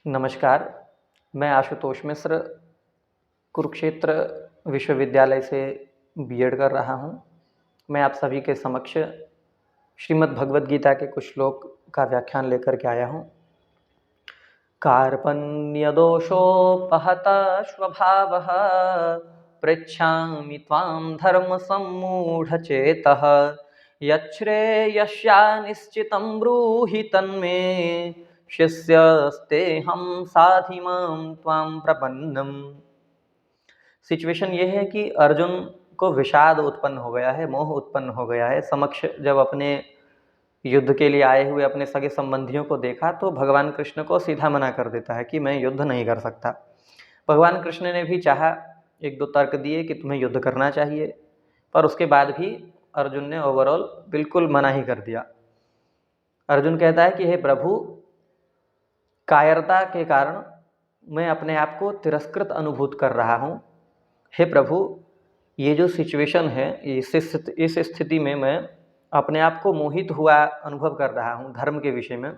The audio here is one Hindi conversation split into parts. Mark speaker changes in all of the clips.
Speaker 1: नमस्कार, मैं आशुतोष मिश्र कुरुक्षेत्र विश्वविद्यालय से बीएड कर रहा हूँ। मैं आप सभी के समक्ष श्रीमद् भगवद गीता के कुछ श्लोक का व्याख्यान लेकर के आया हूँ। कार्पण्यदोषोपहतः स्वभावः पृच्छामि त्वां धर्मसम्मूढचेतः यच्छ्रेयस्यानिश्चितं ब्रूहि तन्मे शिष्यस्तेऽहं साधिमां त्वां प्रपन्नम्। सिचुएशन ये है कि अर्जुन को विषाद उत्पन्न हो गया है, मोह उत्पन्न हो गया है। समक्ष जब अपने युद्ध के लिए आए हुए अपने सगे संबंधियों को देखा तो भगवान कृष्ण को सीधा मना कर देता है कि मैं युद्ध नहीं कर सकता। भगवान कृष्ण ने भी चाहा, एक दो तर्क दिए कि तुम्हें युद्ध करना चाहिए, पर उसके बाद भी अर्जुन ने ओवरऑल बिल्कुल मना ही कर दिया। अर्जुन कहता है कि हे प्रभु, कायरता के कारण मैं अपने आप को तिरस्कृत अनुभूत कर रहा हूँ। हे प्रभु, ये जो सिचुएशन है, इस स्थिति में मैं अपने आप को मोहित हुआ अनुभव कर रहा हूँ धर्म के विषय में।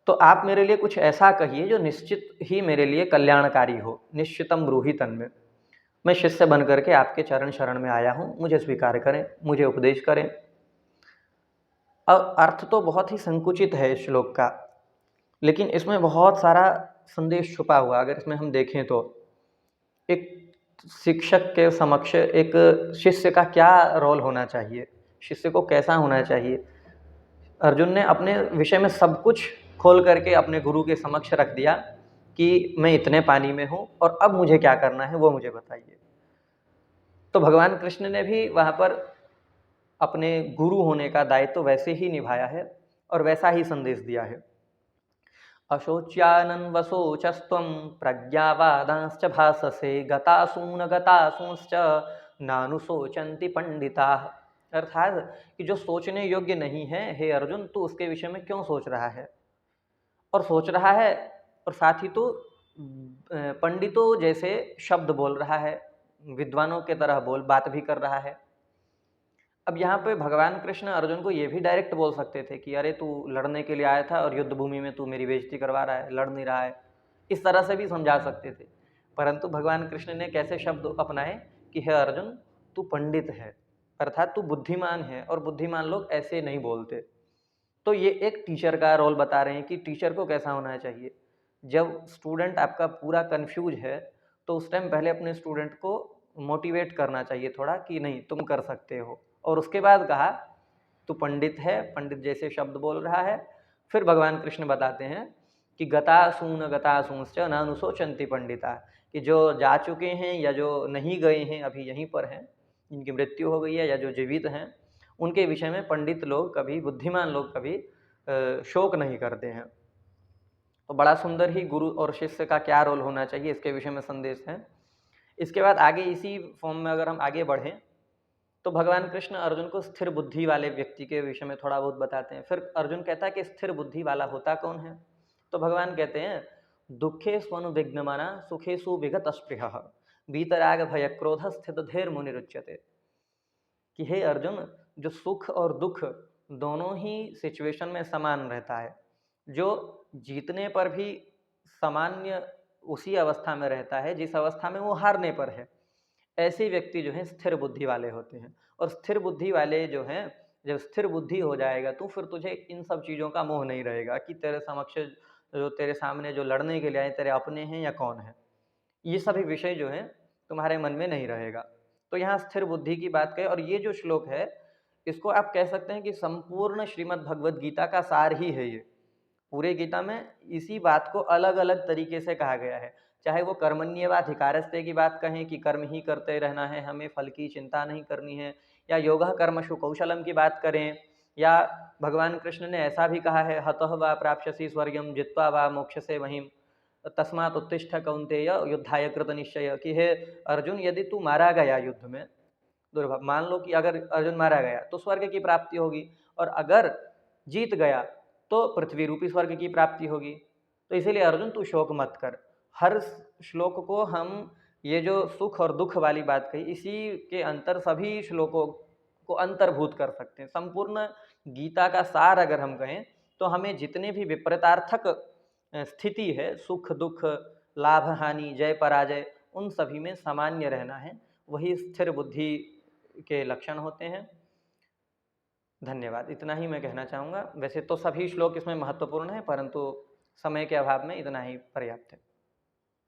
Speaker 1: तो आप मेरे लिए कुछ ऐसा कहिए जो निश्चित ही मेरे लिए कल्याणकारी हो। निश्चितम ब्रूहि तन्मे। मैं शिष्य बन करके आपके चरण शरण में आया हूँ, मुझे स्वीकार करें, मुझे उपदेश करें। अब अर्थ तो बहुत ही संकुचित है इस श्लोक का, लेकिन इसमें बहुत सारा संदेश छुपा हुआ। अगर इसमें हम देखें तो एक शिक्षक के समक्ष एक शिष्य का क्या रोल होना चाहिए, शिष्य को कैसा होना चाहिए। अर्जुन ने अपने विषय में सब कुछ खोल करके अपने गुरु के समक्ष रख दिया कि मैं इतने पानी में हूँ और अब मुझे क्या करना है वो मुझे बताइए। तो भगवान कृष्ण ने भी वहाँ पर अपने गुरु होने का दायित्व वैसे ही निभाया है और वैसा ही संदेश दिया है। अशोच्यानन्वशोचस्त्वं प्रज्ञावादांश्च भाससे गतासूनश्च नानुशोचन्ति पंडिताः। अर्थात कि जो सोचने योग्य नहीं है, हे अर्जुन, तू उसके विषय में क्यों सोच रहा है। और सोच रहा है और साथ ही तो पंडितों जैसे शब्द बोल रहा है, विद्वानों के तरह बात भी कर रहा है। अब यहाँ पे भगवान कृष्ण अर्जुन को ये भी डायरेक्ट बोल सकते थे कि अरे तू लड़ने के लिए आया था और युद्ध भूमि में तू मेरी बेइज्जती करवा रहा है, लड़ नहीं रहा है। इस तरह से भी समझा सकते थे, परंतु भगवान कृष्ण ने कैसे शब्द अपनाए कि हे अर्जुन, तू पंडित है, अर्थात तू बुद्धिमान है, और बुद्धिमान लोग ऐसे नहीं बोलते। तो ये एक टीचर का रोल बता रहे हैं कि टीचर को कैसा होना चाहिए। जब स्टूडेंट आपका पूरा कंफ्यूज है तो उस टाइम पहले अपने स्टूडेंट को मोटिवेट करना चाहिए थोड़ा कि नहीं, तुम कर सकते हो, और उसके बाद कहा तू पंडित है, पंडित जैसे शब्द बोल रहा है। फिर भगवान कृष्ण बताते हैं कि गतासूंश्च नानुशोचन्ति पंडिता, कि जो जा चुके हैं या जो नहीं गए हैं, अभी यहीं पर हैं, जिनकी मृत्यु हो गई है या जो जीवित हैं, उनके विषय में पंडित लोग कभी, बुद्धिमान लोग कभी शोक नहीं करते हैं। तो बड़ा सुंदर ही गुरु और शिष्य का क्या रोल होना चाहिए इसके विषय में संदेश है। इसके बाद आगे इसी फॉर्म में अगर हम आगे बढ़ें तो भगवान कृष्ण अर्जुन को स्थिर बुद्धि वाले व्यक्ति के विषय में थोड़ा बहुत बताते हैं। फिर अर्जुन कहता है कि स्थिर बुद्धि वाला होता कौन है। तो भगवान कहते हैं दुखे स्वनुविघ्नमना सुखेषु विगत स्पृहः वीतराग भय क्रोध स्थित धीर मुनिरुच्यते, कि हे अर्जुन, जो सुख और दुख दोनों ही सिचुएशन में समान रहता है, जो जीतने पर भी सामान्य उसी अवस्था में रहता है जिस अवस्था में वो हारने पर है, ऐसे व्यक्ति जो हैं स्थिर बुद्धि वाले होते हैं। और स्थिर बुद्धि वाले जो हैं, जब स्थिर बुद्धि हो जाएगा तो फिर तुझे इन सब चीज़ों का मोह नहीं रहेगा कि तेरे समक्ष जो तेरे सामने जो लड़ने के लिए आए तेरे अपने हैं या कौन है, ये सभी विषय जो हैं तुम्हारे मन में नहीं रहेगा। तो यहाँ स्थिर बुद्धि की बात करें, और ये जो श्लोक है इसको आप कह सकते हैं कि संपूर्ण श्रीमद् भगवद गीता का सार ही है। ये पूरे गीता में इसी बात को अलग अलग तरीके से कहा गया है। चाहे वो कर्मण्येवाधिकारस्ते की बात कहें कि कर्म ही करते रहना है, हमें फल की चिंता नहीं करनी है, या योगः कर्मसु कौशलम की बात करें, या भगवान कृष्ण ने ऐसा भी कहा है हतः वा प्राप्स्यसि स्वर्गम जित्वा वा मोक्षसे वहीम तस्मात् उत्तिष्ठ कौन्तेय युद्धाय कृत निश्चय, कि हे अर्जुन, यदि तू मारा गया युद्ध में, दुर्भाव मान लो कि अगर अर्जुन मारा गया तो स्वर्ग की प्राप्ति होगी, और अगर जीत गया तो पृथ्वी रूपी स्वर्ग की प्राप्ति होगी। तो इसीलिए अर्जुन तू शोक मत कर। हर श्लोक को हम, ये जो सुख और दुख वाली बात कही, इसी के अंतर सभी श्लोकों को अंतर्भूत कर सकते हैं। संपूर्ण गीता का सार अगर हम कहें तो हमें जितने भी विपरीतार्थक स्थिति है, सुख दुख, लाभ हानि, जय पराजय, उन सभी में सामान्य रहना है, वही स्थिर बुद्धि के लक्षण होते हैं। धन्यवाद, इतना ही मैं कहना चाहूँगा। वैसे तो सभी श्लोक इसमें महत्वपूर्ण हैं, परंतु समय के अभाव में इतना ही पर्याप्त है।